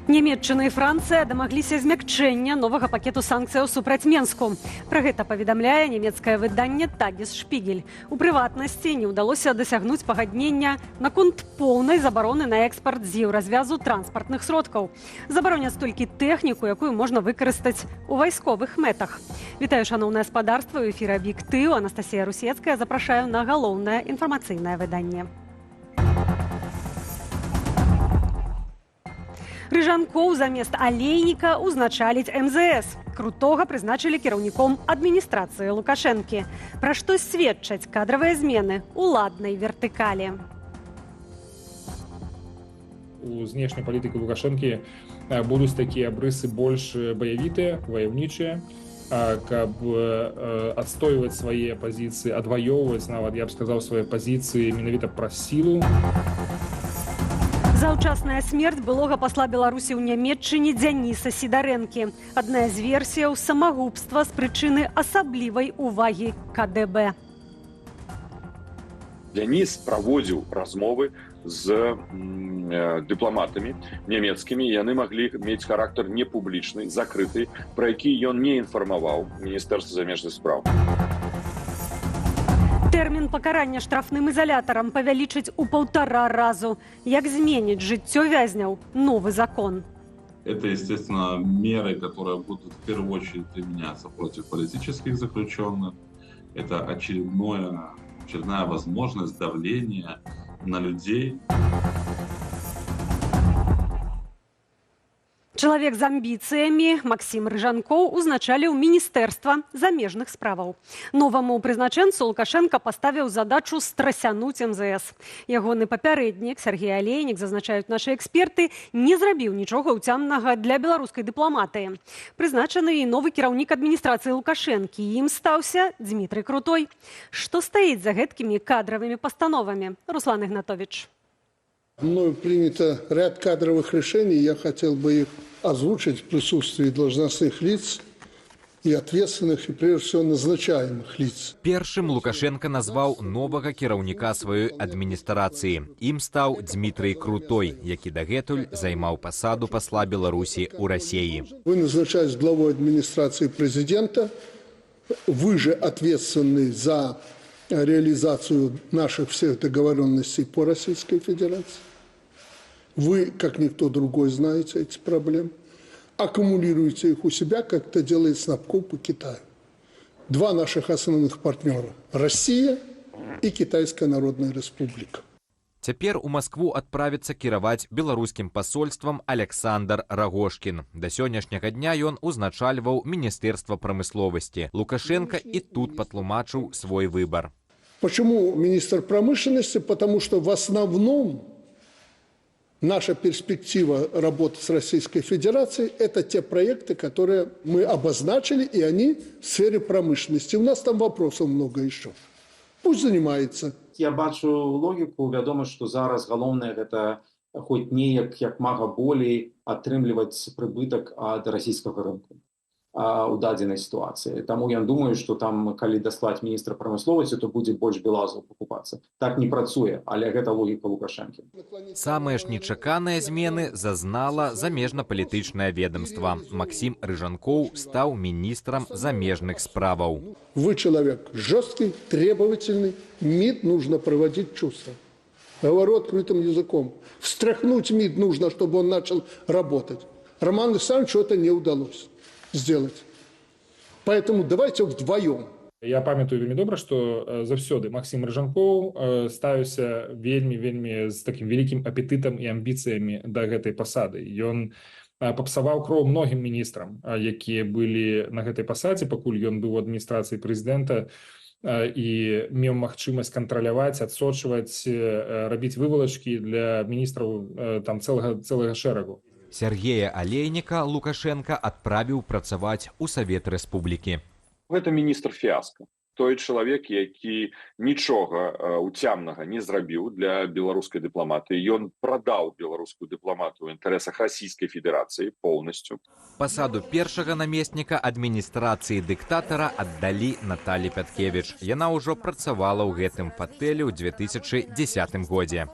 Нямецчына і Францыя дамагліся змякчэння новага пакету санкцыяў супраць Менску. Пра гэта паведамляе нямецкае выданне «Тагес-Шпігель». У прыватнасці не ўдалося дасягнуць пагаднення наконт поўнай забароны на экспарт з еўразвязу транспартных сродкаў. Забароняць толькі тэхніку, якую можна выкарыстаць у вайсковых мэтах. Вітаю, шаноўнае спадарства, у эфіры «Аб'ектыў». Анастасія Русецкая запрашаю на галоўнае інфармацыйнае выданне. Рыжанкоў замест Алейніка узначаліць МЗС. Крутога прызначылі кіраўніком адміністрацыі Лукашэнкі. Пра што сведчаць кадравыя змены уладнай вертыкалі. У знешняй палітыкі Лукашэнкі будуць такія абрысы больш баявітыя, ваяўнічыя, каб адстойваць свае пазіцыі, адваёўваць нават, я б сказаў, свае пазіцыі менавіта праз сілу. Заўчасная смерць былога пасла Беларусі ў Нямецчыне Дзяніса Сідарэнкі. Адна з версіяў самагубства з прычыны асаблівай увагі КДБ. Дзяніс праводзіў размовы з дыпламатамі нямецкімі. Яны маглі мець характар непублічны, закрыты, пра які ён не інфармаваў Міністэрства замежных спраў. Тэрмін пакарання штрафным изолятарам павялічыць у 1,5 разу. Як зменіць жыццё вязняў новы закон? Это, естественно, меры, которые будут в первую очередь применяться против политических заключенных. Это очередная возможность давления на людей. Чалавек з амбіцыямі Максім Рыжанкоў узначаліў Міністэрства замежных справаў. Новаму прызначэнцу Лукашенка паставіў задачу страсянуць МЗС. Ягоны папярэднік Сергей Алейнік, зазначаюць нашы эксперты, не зрабіў нічога ўцямнага для беларускай дыпламатыі. Прызначаны і новы кіраўнік адміністрацыі Лукашэнкі. Ім стаўся Дмітрый Крутой. Што стаіць за гэткімі кадравымі пастановамі? Руслан Игнатович. Мною принято ряд кадровых решений. Я хотел бы их озвучить в присутствии должностных лиц и ответственных, и прежде всего назначаемых лиц. Першым Лукашенко назваў новага кіраўніка сваёй адміністрацыі. Ім стаў Дмітрый Крутой, які дагэтуль займаў пасаду пасла Беларусі ў Расіі. Вы назначаетесь главой администрации президента. Вы же ответственны за реализацию наших всех договоренностей по Российской Федерации. Вы, как никто другой, знаете эти проблемы. Аккумулируете их у себя, как это делает Снабком по Китаю. Два наших основных партнера – Россия и Китайская Народная Республика. Цяпер у Маскву адправіцца кіраваць беларускім пасольствам Александр Рагошкін. Да сённяшняга дня ён узначальваў Міністэрства прамысловасці. Лукашенко і тут патлумачыў свой выбар. Почему министр промышленности? Потому что в основном наша перспектива работы с Российской Федерацией – это те проекты, которые мы обозначили, и они в сфере промышленности. У нас там вопросов много еще. Пусть занимается. Я бачу логіку. Вядома, што зараз галоўнае гэта хоць неяк як мага болей атрымліваць прыбытак ад расійскага рынку у дадзенай сітуацыі. Таму я думаю, што там, калі даслаць міністра прамысловасці, то будзе больш белазаў пакупацца. Так не працуе, але гэта логіка Лукашэнкі. Самыя ж нечаканыя змены зазнала замежна-палітычнае ведомства. Максім Рыжанкоў стаў міністрам замежных справаў. Вы человек жесткий, требовательный. МИД нужно проводить чувства. Говорю открытым языком. Встряхнуть МИД нужно, чтобы он начал работать. Роману Александровичу это не удалось сделать. Поэтому давайте вдвоем. Я памятаю вельмі добра, што заўсёды Максім Рыжанкоў ставіўся вельмі з такім вялікім апетытам і амбіцыямі да гэтай пасады. Ён папсаваў кроў многім міністрам, якія былі на гэтай пасадзе, пакуль ён быў у адміністрацыі прэзідэнта, і меў магчымасць кантраляваць, адсочваць, рабіць вывалачкі для міністраў там цэлага шэрагу. Сергея Алейніка Лукашенко адправіў працаваць у Савет Рэспублікі. Гэта міністр фіаска. Той чалавек, які нічога уцямнага не зрабіў для беларускай дыпламатыі. Ён прадаў беларускую дыпламатыю ў інтарэсах Расійскай Федэрацыі поўнасцю. Пасаду першага намесніка адміністрацыі дыктатара аддалі Наталі Пяткевіч. Яна ўжо працавала ў гэтым патэле ў 2010 годзе.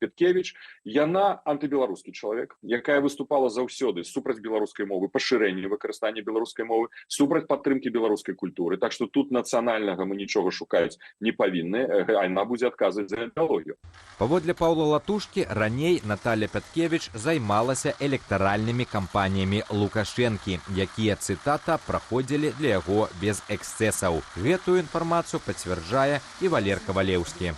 Петкевич. Яна антыбеларускі чалавек, якая выступала заўсёды супраць беларускай мовы, пашырэння выкарыстання беларускай мовы, супраць падтрымкі беларускай культуры. Так што тут нацыянальнага мы нічога шукаць не павінны, яна будзе адказваць за ідэалогію. Паводле Паўла Латушкі, раней Наталья Пяткевич займалася электаральнымі кампаніямі Лукашэнкі, якія, цытата, праходзілі для яго без эксцэсаў. Гэтую інфармацыю пацвярджае і Валер Кавалеўскі.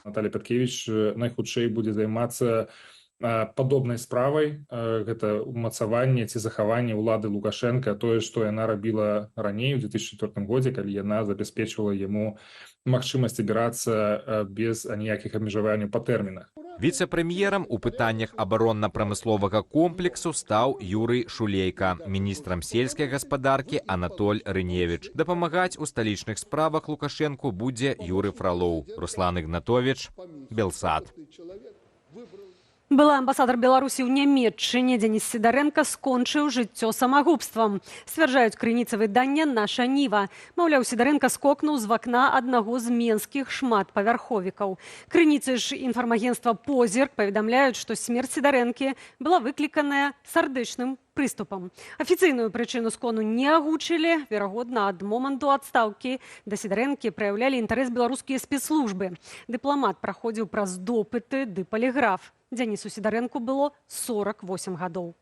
Наталья Пяткевич найхутчэй будзе займацца падобнай справай, гэта умацаванне ці захаванне ўлады Лукашенка, тое, што яна рабіла раней у 2004 годзе, калі яна забяспечвала яму магчымасць абірацца без аніякіх абмежаванняў па тэрмінах. Віцэ-прэм'ерам у пытаннях абаронна-прамысловага комплексу стаў Юрый Шулейка, міністрам сельскай гаспадаркі Анатоль Рыневіч. Дапамагаць у сталічных справах Лукашэнку будзе Юры Фролоў. Руслан Ігнатовіч, Белсат. Былы амбасадар Беларусі ў Нямецчыне Дзеніс Сідарэнка скончыў жыццё самагубствам. Сцвярджаюць крыніцы выдання «Наша Ніва». Маўляў, Сідарэнка скокнуў з вакна аднаго з менскіх шматпавярховікаў. Крыніцы ж інфармагенцтва «Позірк» паведамляюць, што смерць Сідарэнкі была выкліканая сардэчным прыступам. Афіцыйную прычыну скону не агучылі. Верагодна, ад моманту адстаўкі да Сідарэнкі праяўлялі інтарэс беларускія спецслужбы. Дыпламат праходзіў праз допыты ды паліграф. Дзянісу Сідарэнку было 48 гадоў.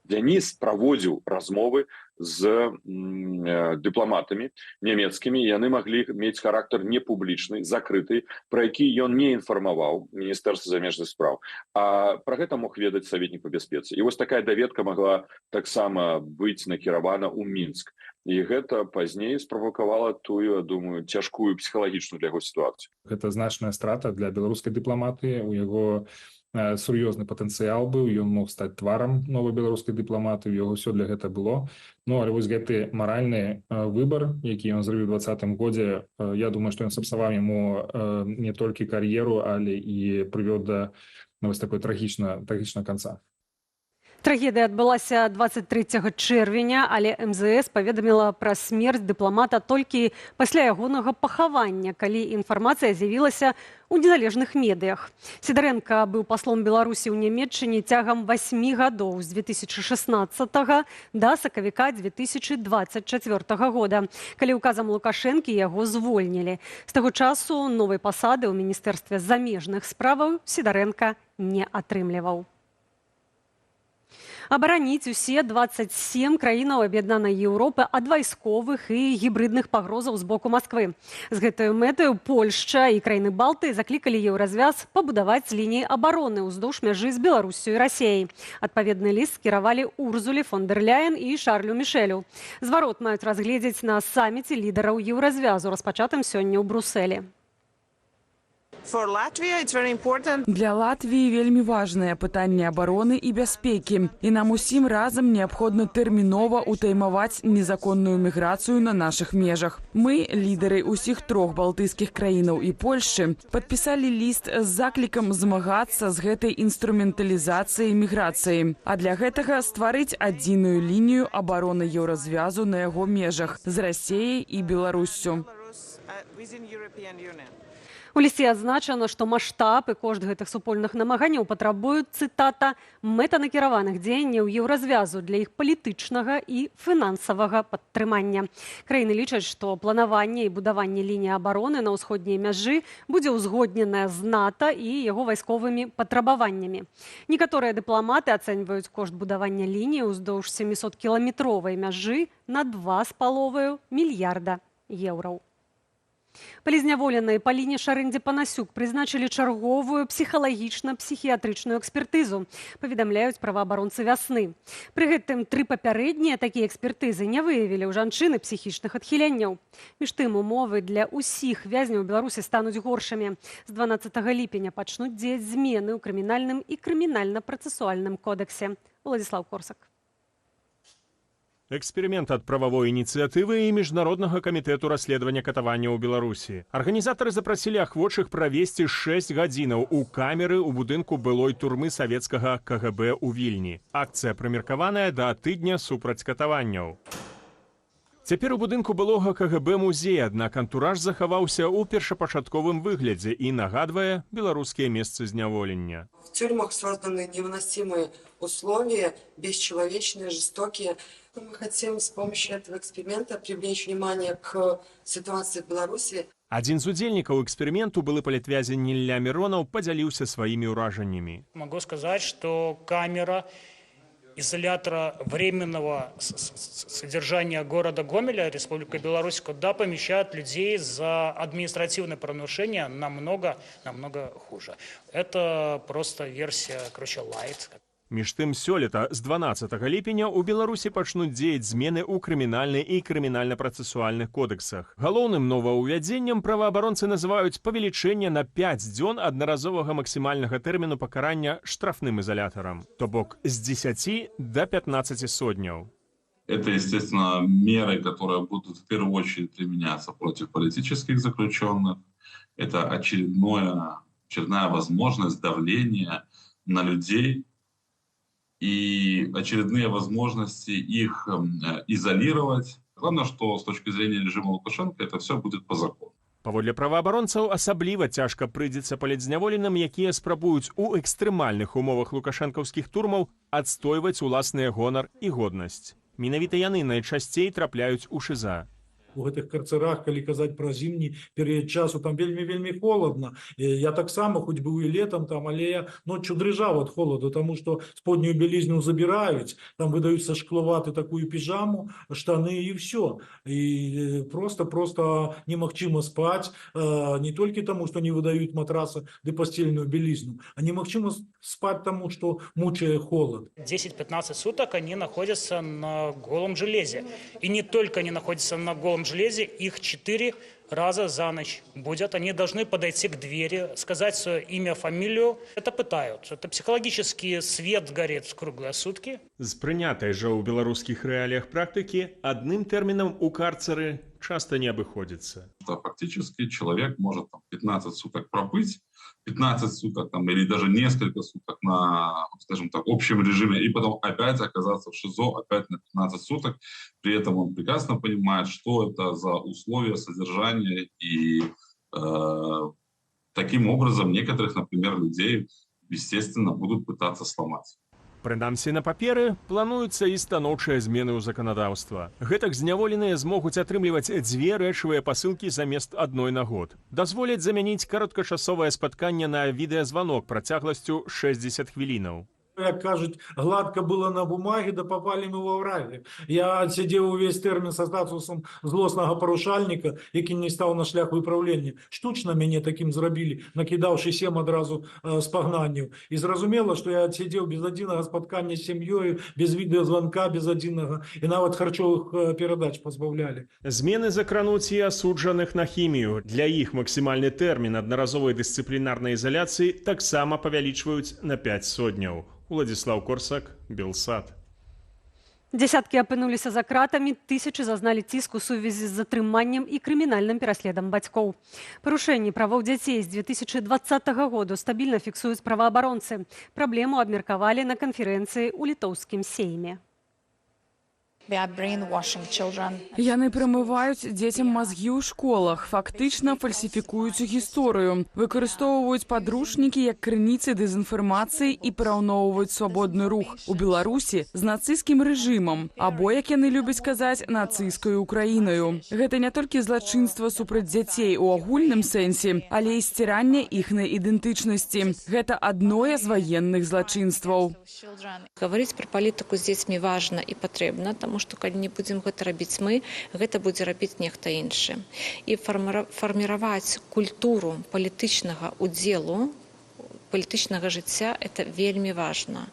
Дзяніс праводзіў размовы з дыпламатамі нямецкімі. Яны маглі мець характар непублічны, закрыты, пра які ён не інфармаваў Міністэрства замежных спраў. А пра гэта мог ведаць саветнік па бяспецы. І вось такая даведка магла таксама быць накіравана ў Мінск. І гэта пазней справакавала тую, думаю, цяжкую псіхалагічную для яго сітуацыю. Гэта значная страта для беларускай дыпламатыі. У яго сур'ёзны патэнцыял быў, ён мог стаць тварам новай беларускай дыпламатыі, у яго ўсё для гэта было. Ну, але вось гэты маральны выбар, які ён зрабіў у 2020 годзе, я думаю, што ён сапсаваў яму не толькі кар'еру, але і прывёў да вось такой трагічнага канца. Трагедыя адбылася 23 чэрвеня, але МЗС паведаміла пра смерць дыпламата толькі пасля ягонага пахавання, калі інфармацыя з'явілася ў незалежных медыях. Сідарэнка быў паслом Беларусі ў Нямецчыне цягам 8 гадоў з 2016 да сакавіка 2024 года, калі указам Лукашэнкі яго звольнілі. З таго часу новай пасады ў Міністэрстве замежных справаў Сідарэнка не атрымліваў. Абараніць усе 27 краінаў аб'яднанай Еўропы ад вайсковых і гібрыдных пагрозаў з боку Масквы. З гэтай мэтаю Польшча і краіны Балты заклікалі Еўразвяз пабудаваць лініі абароны ўздоўж мяжы з Беларусю і Расіяй. Адпаведны ліст скіравалі Урзуле фон дэр Ляйен і Шарлю Мішэлю. Зварот маюць разгледзець на саміце лідараў Еўразвязу, распачатым сёння ў Брусэлі. Для Латвіі вельмі важнае пытанне абароны і бяспекі. І нам усім разам неабходна тэрмінова ўтаймаваць незаконную міграцыю на нашых межах. Мы, лідары ўсіх 3 балтыйскіх краінаў і Польшчы, падпісалі ліст з заклікам змагацца з гэтай інструменталізацыяй міграцыі. А для гэтага стварыць адзіную лінію абароны Еўразвязу на яго межах з Расіяй і Беларуссю. У лісце адзначана, што маштаб і кошт гэтых супольных намаганняў патрабуюць, цытата, мэтанакіраваных дзеянняў Еўразвязу для іх палітычнага і фінансавага падтрымання. Краіны лічаць, што планаванне і будаванне лініі абароны на ўсходняй мяжы будзе ўзгодненае з НАТО і яго вайсковымі патрабаваннямі. Некаторыя дыпламаты ацэньваюць кошт будавання лініі ўздоўж 700-кіламетровай мяжы на 2,5 мільярда еўраў. Палізняволенай Паліне Шарындзе-Панасюк прызначылі чарговую псіхалагічна-псіхіятрычную экспертызу, паведамляюць праваабаронцы «Вясны». Пры гэтым 3 папярэднія такія экспертызы не выявілі ў жанчыны псіхічных адхіленняў. Між тым, умовы для ўсіх вязняў Беларусі стануць горшымі. З 12 ліпеня пачнуць дзеяць змены ў крымінальным і крымінальна-працэсуальным кодексе. Уладзіслаў Корсак. Эксперимент от правовой инициативы и Международного комитету расследования катавання ў Беларусі. Арганізатары запрасілі ахвочых правесці 6 гадзінаў у камеры ў будынку былой турмы савецкага КГБ ў Вільні. Акцыя прымеркаваная да тыдня супраць катаванняў. Цяпер у будынку былога КГБ музея, аднак антураж захаваўся ў першапачатковым выглядзе і нагадвае беларускія месцы зняволення. В тюрьмах созданы невыносимые условия, бесчеловечные, жестокие. Мы хотим с помощью этого эксперимента привлечь внимание к ситуации в Беларуси. Адзін з удзельнікаў эксперыменту, былы палітвязень Ілля Миронов, падзяліўся сваімі ўражаннямі. Могу сказать, что камера изолятора временного содержания города Гомеля, Республика Беларусь, куда помещают людей за административное правонарушение, намного хуже. Это просто версия, короче, лайт. Між тым, сёлета з 12 ліпеня ў Беларусі пачнуць дзеяць змены ў крымінальны і крымінальна-працэсуальных кодэксах. Галоўным новаўвядзеннем праваабаронцы называюць павелічэнне на 5 дзён аднаразовага максімальнага тэрміну пакарання штрафным изолятарам, то бок з 10 до 15 сотняў. Это, естественно, меры, которые будут в первую очередь применяться против политических заключенных. Это очередная возможность давления на людей и очередные возможности их изолировать. Главное, что с точки зрения режима Лукашенко это все будет по закону. Паводле праваабаронцаў, асабліва цяжка прыйдзецца палітзняволеным, якія спрабуюць у экстрэмальных умовах лукашэнкаўскіх турмаў адстойваць уласныя гонар і годнасць. Менавіта яны найчасцей трапляюць у ШИЗА. У гэтых карцерах, калі казаць пра зімні перыяд часу, там вельмі холодна. Я таксама, хоць быў і летам там, але я ноччу дрыжаў ад холаду, таму што споднюю бялізню забіраюць, там выдаюцца шкловаты такую піжаму, штаны і ўсё. І просто немагчыма спаць, не толькі таму, што не выдаюць матраса ды пастельную бялізну, а немагчыма спаць таму, што мучае холод. 10-15 суток они находятся на голом железе. И не только они находятся на голом железе, их 4 раза за ночь будут. Они должны подойти к двери, сказать свое имя, фамилию. Это пытают. Это психологический свет горит круглые сутки. З прынятай жа ў беларускіх рэаліях практыкі адным тэрмінам у карцеры часто не обыходится. Фактически человек может 15 суток пробыть, 15 суток там, или даже несколько суток на, скажем так, общем режиме, и потом опять оказаться в ШИЗО, опять на 15 суток. При этом он прекрасно понимает, что это за условия содержания, и таким образом некоторых, например, людей, естественно, будут пытаться сломать. Прынамсі на паперы плануюцца і станоўчыя змены ў заканадаўства. Гэтак зняволеныя змогуць атрымліваць 2 рэчавыя пасылкі замест адной на год. Дазволяць замяніць кароткачасовае спатканне на відэазванок працягласцю 60 хвілінаў. Як кажуть, гладко было на бумаге, да попали мы во враги. Я сидел увесь термін со статусом злосного порушальника, який не став на шлях виправлення. Штучно мене таким зробили, накидавши 7 одразу з погнанням. І зрозуміло, що я сидів без одного споткання з сім'єю, без відеозвонка, без одного, і навіть харчових передач позбавляли. Змены закрануць і асуджаных на хімію. Для іх максімальны тэрмін аднаразовай дысцыплінарнай ізаляцыі таксама павялічваюць на 5 сотняў. Владислав Корсак, Белсат. Десяткі апынуліся за кратамі, тысячы зазналі ціску ў сувязі з затрыманнем і крымінальным пераследам бацькоў. Парушэнні правоў дзяцей з 2020 году стабільна фіксуюць праваабаронцы. Праблему абмеркавалі на канферэнцыі ў літоўскім сейме. Яны прамываюць дзецям мазгі ў школах, фактычна фальсіфікуюць гісторыю, выкарыстоўваюць падручнікі як крыніцы дэзінфармацыі і параўноўваюць свабодны рух у Беларусі з нацысцкім рэжымам, або, як яны любяць казаць, нацысцкай Украінаю. Гэта не толькі злачынства супраць дзяцей у агульным сэнсе, але і сціранне іхнай ідэнтычнасці. Гэта адное з ваенных злачынстваў. Гаварыць пра палітыку з дзецьмі важна і патрэбна, таму што калі не будзем гэта рабіць мы, гэта будзе рабіць нехта іншы. І фарміраваць культуру палітычнага удзелу, палітычнага жыцця – это вельмі важна.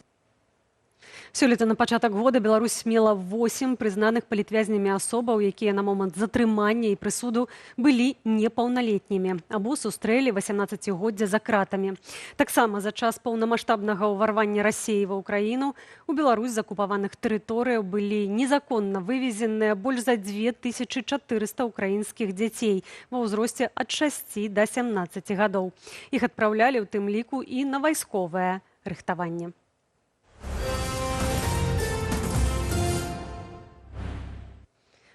Сёлета на пачатак года Беларусь мела 8 прызнаных палітвязнямі асобаў, якія на момант затрымання і прысуду былі непаўналетнімі або сустрэлі 18-годдзя за кратамі. Таксама за час паўнамаштабнага ўварвання Расіі ва Ўкраіну у Беларусь з акупаваных тэрыторыяў былі незаконна вывезеныя больш за 2400 украінскіх дзяцей ва ўзросце ад 6 да 17 гадоў. Іх адпраўлялі ў тым ліку і на вайсковае рыхтаванне.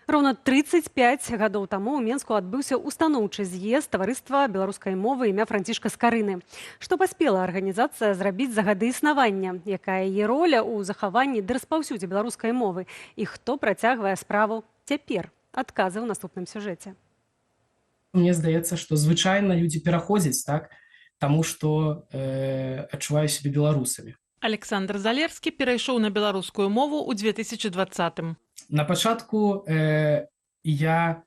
Роўна 35 гадоў таму ў Менску адбыўся устаноўчы з'езд таварыства беларускай мовы імя Францішка Скарыны. Што паспела арганізацыя зрабіць за гады існавання? Якая яе роля ў захаванні ды распаўсюдзе беларускай мовы? І хто працягвае справу цяпер? Адказы ў наступным сюжэце. Мне здаецца, што звычайна людзі пераходзяць, так, таму што адчуваю сябе беларусамі. Александр Залерскі перайшоў на беларускую мову ў 2020-м. На пачатку я,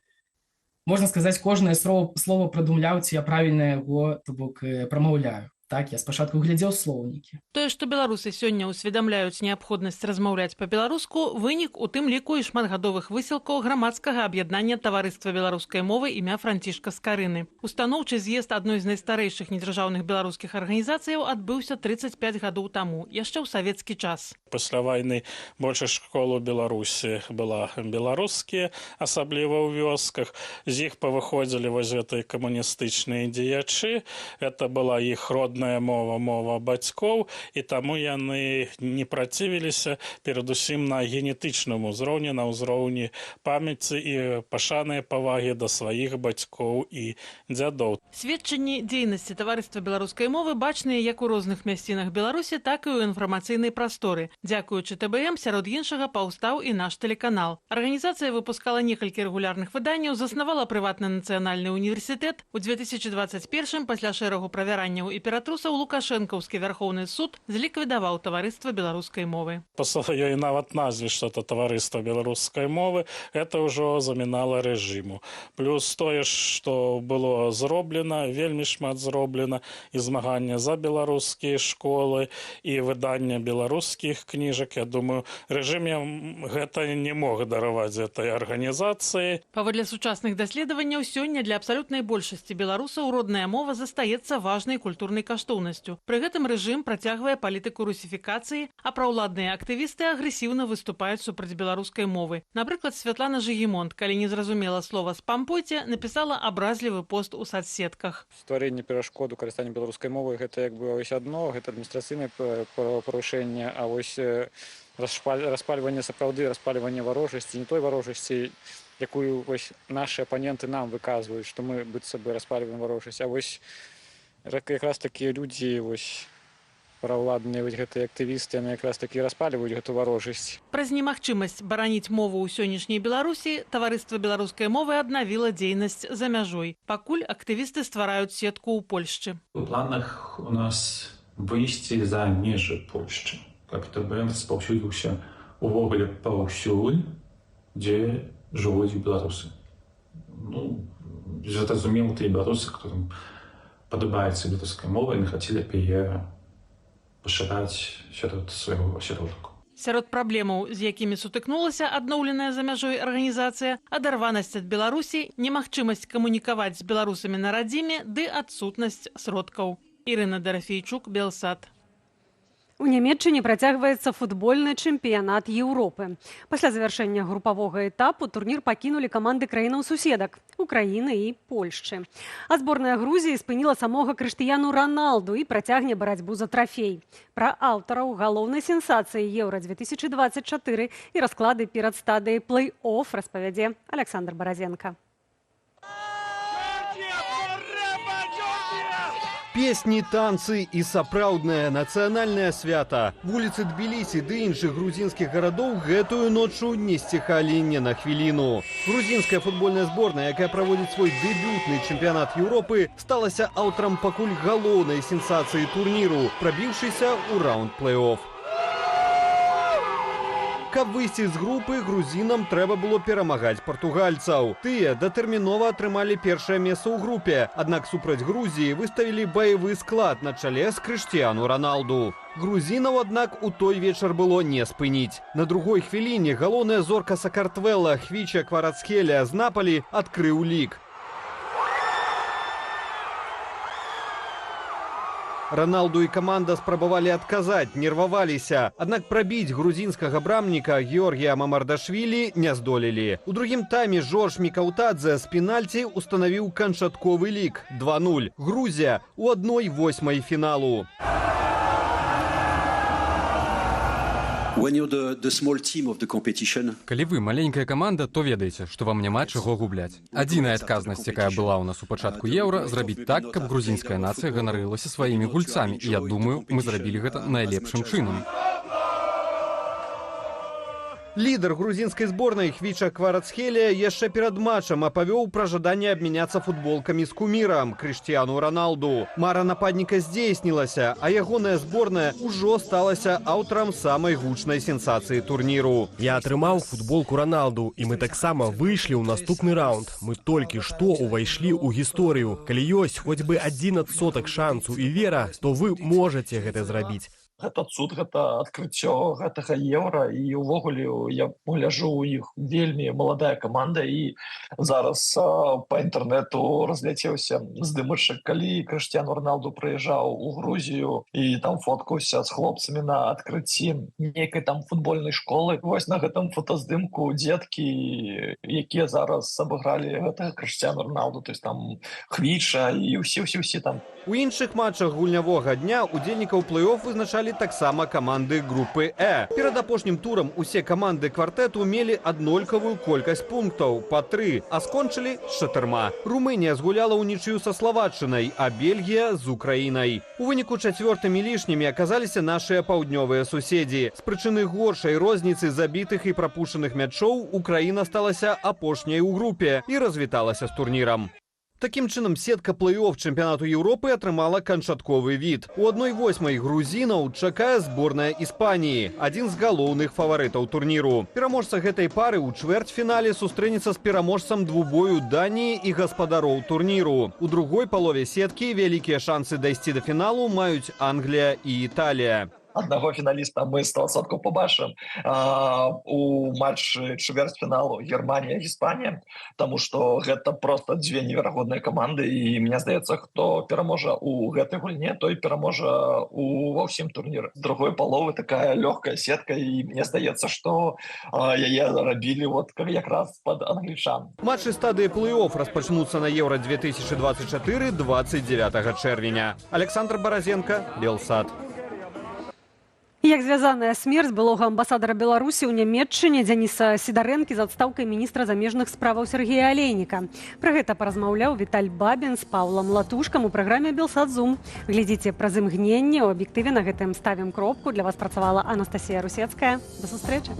можна сказаць, кожнае слово прадумляў, ці я правільна яго, то бок, прамаўляю. Так, я спачатку глядзеў слоўнікі. Тое, што беларусы сёння ўсведамляюць неабходнасць размаўляць па-беларуску, вынік у тым ліку і шматгадовых высілкаў грамадскага аб'яднання таварыства беларускай мовы імя Францішка Скарыны. Устаноўчы з'езд адной з найстарэйшых недзяржаўных беларускіх арганізацыяў адбыўся 35 гадоў таму, яшчэ ў савецкі час. Пасля вайны большасць школ у Беларусі была беларускія, асабліва ў вёсках. З іх павыходзілі вось гэтыя камуністычныя дзеячы. Это была іх родная мова бацькоў, і таму яны не працівіліся перадусім на генетычным узроўні, на ўзроўні памяці і пашаныя павагі да сваіх бацькоў і дзядоў. Сведчанні дзейнасці таварыства беларускай мовы бачныя як у розных мясцінах Беларусі, так і ў інфармацыйнай прасторы. Дзякуючы ТБМ, сярод іншага, паўстаў і наш тэлеканал. Арганізацыя выпускала некалькі рэгулярных выданняў, заснавала прыватны нацыянальны універсітэт. У 2021 пасля шэрагу правяранняў і ператрусаў Лукашэнкаўскі вярхоўны суд зліквідаваў таварыства беларускай мовы. Па ёй нават назве, што это таварыства беларускай мовы, это ўжо замінала рэжыму. Плюс тое, што было зроблена, вельмі шмат зроблена, і змаганне за беларускія школы, і выданне беларускіх кніжак. Я думаю, рэжым гэта не мог дараваць этой арганізацыі. Паводле сучасных даследаванняў, сёння для абсалютнай большасці беларусаў родная мова застаецца важнай культурнай каштоўнасцю. Пры гэтым рэжым працягвае палітыку русіфікацыі, а праўладныя актывісты агрэсіўна выступаюць супраць беларускай мовы. Напрыклад, Святлана Жыгімонт, калі не зразумела слова «спампойце», напісала абразлівы пост у соцсетках. Стварэнне перашкоду карыстанню беларускай мовы – гэта як бы вось адно, гэта адміністрацыйнае парушэнне, а вось распальванне сапраўды, распальванне варожасці, не той варожасці, якую вось нашы апаненты нам выказваюць, што мы быццам бы распальваем варожасць, а вось якраз такія людзі, вось праўладныя гэтыя актывісты, яны якраз такі распальваюць гэту варожасць. Праз немагчымасць бараніць мову ў сённяшняй Беларусі таварыства беларускай мовы аднавіла дзейнасць за мяжой. Пакуль актывісты ствараюць сетку ў Польшчы. У планах у нас выйсці за межы Польшчы, каб ТБМ распаўсюдзіўся увогуле паўсюль, дзе жывуць беларусы. Ну, зразумела, тыя беларусы, которым падабаецца беларуская мова, яны хацелі б яе пашыраць сярод свайго асяродку. Сярод праблемаў, з якімі сутыкнулася адноўленая за мяжой арганізацыя, адарванасць ад Беларусі, немагчымасць камунікаваць з беларусамі на радзіме ды адсутнасць сродкаў. Ірына Дарафейчук, Белсат. У Нямецчыне працягваецца футбольны чэмпіянат Еўропы. Пасля завяршэння групавога этапу турнір пакінулі каманды краінаў-суседак – Украіны і Польшчы. А зборная Грузіі спыніла самога Крыштыяну Раналду і працягне барацьбу за трафей. Пра аўтараў галоўнай сенсацыі Еўра-2024 і расклады перад стадыяй плэй-офф распавядзе Александр Баразенко. Песні, танцы і сапраўднае нацыянальнае свята. Вуліцы Тбілісі ды іншых грузінскіх гарадоў гэтую ноччу не сціхалі ні на хвіліну. Грузінская футбольная зборная, якая праводзіць свой дэбютны чэмпіянат Еўропы, сталася аўтарам пакуль галоўнай сенсацыі турніру, прабіўшыся ў раунд плэй-офф. Каб выйсці з групы, грузінам трэба было перамагаць партугальцаў. Тыя датэрмінова атрымалі першае месца ў групе, аднак супраць Грузіі выставілі баявы склад на чале з Крыштыяну Раналду. Грузінаў, аднак, у той вечар было не спыніць. На другой хвіліне галоўная зорка Сакартвела Хвіча Кварацхеля з Напалі адкрыў лік. Раналду і каманда спрабавалі адказаць, нерваваліся. Аднак прабіць грузінскага брамніка Георгія Мамардашвілі не здолелі. У другім тайме Жорж Мікаўтадзе з пенальці устанавіў канчатковы лік – 2-0. Грузія у 1/8 фіналу. Калі вы маленькая каманда, то ведаеце, што вам няма чаго губляць. Адзіная адказнасць, якая была ў нас у пачатку еўра, зрабіць так, каб грузінская нацыя ганарылася сваімі гульцамі. І я думаю, мы зрабілі гэта найлепшым чынам. Лідар грузінскай зборнай Хвіча Кварацхелія яшчэ перад матчам апавёў пра жаданне абмяняцца футболкамі з кумірам Крыштіану Раналду. Мара нападніка здзейснілася, а ягоная зборная ўжо сталася аўтарам самай гучнай сенсацыі турніру. Я атрымаў футболку Раналду, і мы таксама выйшлі ў наступны раунд. Мы толькі што ўвайшлі ў гісторыю. Калі ёсць хоць бы 11 сотак шансу і вера, то вы можаце гэта зрабіць. Гэта цуд, гэта адкрыццё гэтага еўра, і ўвогуле я гляжу ў іх вельмі маладая каманда, і зараз па інтэрнэту разляцеўся здымачак, калі Крыштіану Раналду прыязджаў у Грузію і там фоткаўся з хлопцамі на адкрыцці нейкай там футбольнай школы. Вось на гэтым фотаздымку дзеткі, якія зараз абыгралі гэтага Крыштіану Раналду, то есть там Хвіча і ўсе там. У іншых матчах гульнявога дня удзельнікаў плэй-оф вызначалі таксама каманды групы Э. Перад апошнім турам усе каманды квартэту мелі аднолькавую колькасць пунктаў па 3, а скончылі з 4. Румынія згуляла ўнічыю са Славаччынай, а Бельгія з Украінай. У выніку чацвёртымі лішнімі аказаліся нашыя паўднёвыя суседзі. З прычыны горшай розніцы забітых і прапушчаных мячоў Украіна сталася апошняй у групе і развіталася з турнірам. Такім чынам, сетка плэй-оф чэмпіянату Еўропы атрымала канчатковы від. У 1/8 грузінаў чакае зборная Іспаніі, адзін з галоўных фаварытаў турніру. Пераможца гэтай пары ў чвэрцьфінале сустрэнецца з пераможцам двубою Даніі і гаспадароў турніру. У другой палове сеткі вялікія шансы дайсці да фіналу маюць Англія і Італія. Аднаго фіналіста мы 100% побачым у матчы чвэрцьфіналу Германія-Іспанія, таму што гэта проста дзве неверагодныя каманды, і мне здаецца, хто пераможа ў гэтай гульне, той пераможа ва ўсім турніры. З другой паловы такая лёгкая сетка, і мне здаецца, што яе рабілі якраз пад англічан. Матчы стадыі плэй-оф распачнуцца на Еўра 2024 29 чэрвеня. Александр Баразенко, Белсад. Як звязаная смерць былога амбасадара Беларусі ў Нямецчыне Дзяніса Сідарэнкі з адстаўкай міністра замежных справаў Сергея Алейніка. Пра гэта паразмаўляў Віталь Бабін з Паўлам Латушкам у праграме «Белсад-Зум». Глядзіце праз імгненне. У аб'ектыве на гэтым ставім кропку. Для вас працавала Анастасія Русецкая. До сустрэчы.